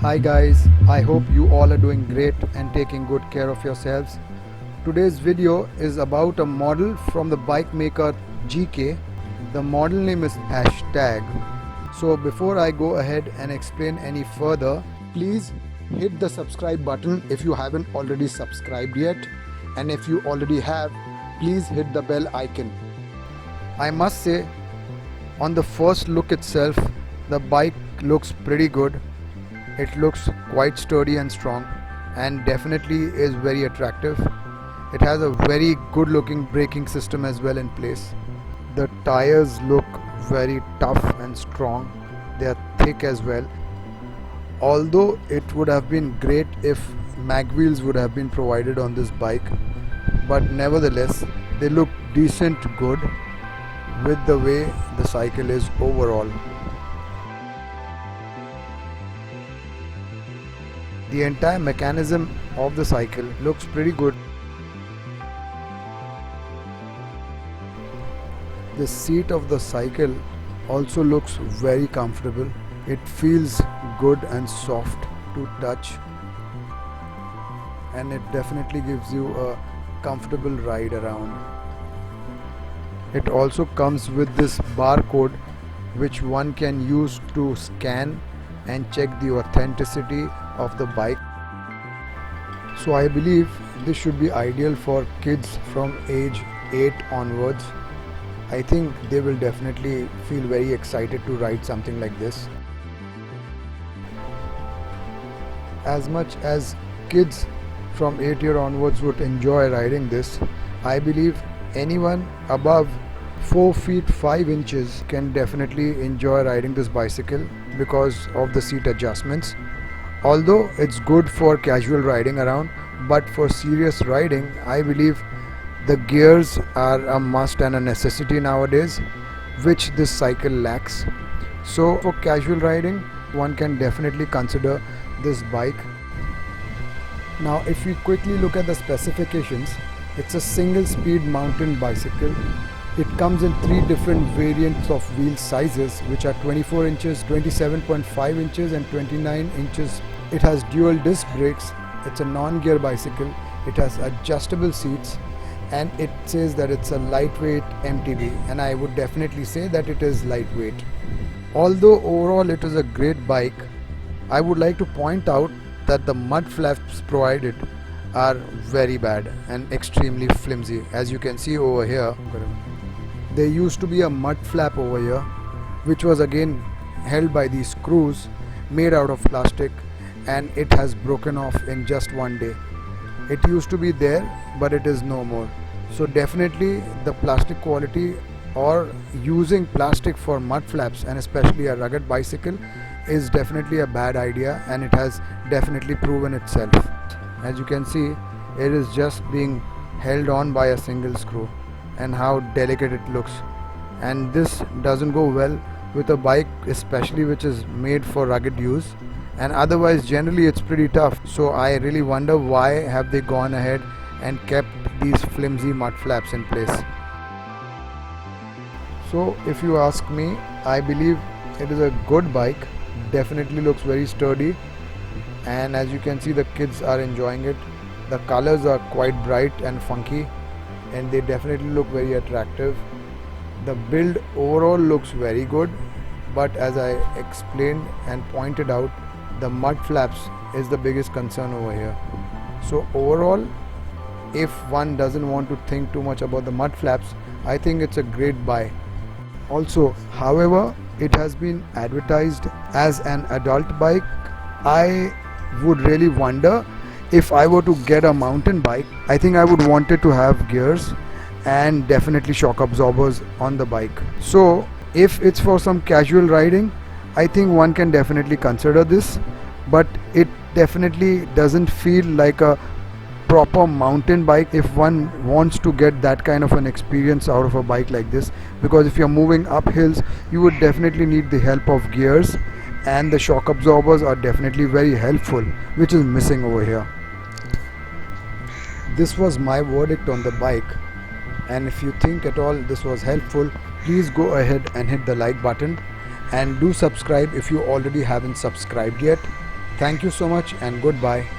Hi guys, I hope you all are doing great and taking good care of yourselves. Today's video is about a model from the bike maker GK. The model name is Hashtag. So before I go ahead and explain any further, please hit the subscribe button if you haven't already subscribed yet, and if you already have, please hit the bell icon. I must say, on the first look itself, the bike looks pretty good. It looks quite sturdy and strong and definitely is very attractive. It has a very good looking braking system as well in place. The tires look very tough and strong. They are thick as well. Although it would have been great if mag wheels would have been provided on this bike, but nevertheless they look decent good with the way the cycle is overall. The entire mechanism of the cycle looks pretty good. The seat of the cycle also looks very comfortable. It feels good and soft to touch, and it definitely gives you a comfortable ride around. It also comes with this barcode which one can use to scan and check the authenticity of the bike. So I believe this should be ideal for kids from age 8 onwards. I think they will definitely feel very excited to ride something like this. As much as kids from 8 year onwards would enjoy riding this, I believe anyone above 4 feet 5 inches can definitely enjoy riding this bicycle because of the seat adjustments. Although it's good for casual riding around, but for serious riding, I believe the gears are a must and a necessity nowadays, which this cycle lacks. So for casual riding, one can definitely consider this bike. Now if we quickly look at the specifications, it's a single speed mountain bicycle. It comes in 3 different variants of wheel sizes, which are 24 inches, 27.5 inches and 29 inches. It has dual disc brakes. It's a non-gear bicycle. It has adjustable seats, and it says that it's a lightweight MTB, and I would definitely say that it is lightweight. Although overall it is a great bike, I would like to point out that the mud flaps provided are very bad and extremely flimsy. As you can see over here, there used to be a mud flap over here, which was again held by these screws made out of plastic, and it has broken off in just one day. It used to be there, but it is no more. So definitely the plastic quality or using plastic for mud flaps, and especially a rugged bicycle, is definitely a bad idea, and it has definitely proven itself. As you can see, it is just being held on by a single screw, and how delicate it looks. And this doesn't go well with a bike especially which is made for rugged use, and otherwise generally it's pretty tough. So I really wonder why have they gone ahead and kept these flimsy mud flaps in place. So if you ask me, I believe it is a good bike. Definitely looks very sturdy, and as you can see, the kids are enjoying it. The colors are quite bright and funky, and they definitely look very attractive. The build overall looks very good, but as I explained and pointed out, the mud flaps is the biggest concern over here. So overall, if one doesn't want to think too much about the mud flaps, I think it's a great buy. Also, however, it has been advertised as an adult bike. I would really wonder, if I were to get a mountain bike, I think I would want it to have gears and definitely shock absorbers on the bike. So if it's for some casual riding, I think one can definitely consider this, but it definitely doesn't feel like a proper mountain bike if one wants to get that kind of an experience out of a bike like this, because if you're moving up hills, you would definitely need the help of gears, and the shock absorbers are definitely very helpful, which is missing over here. This was my verdict on the bike, and if you think at all this was helpful, please go ahead and hit the like button, and do subscribe if you already haven't subscribed yet. Thank you so much and goodbye.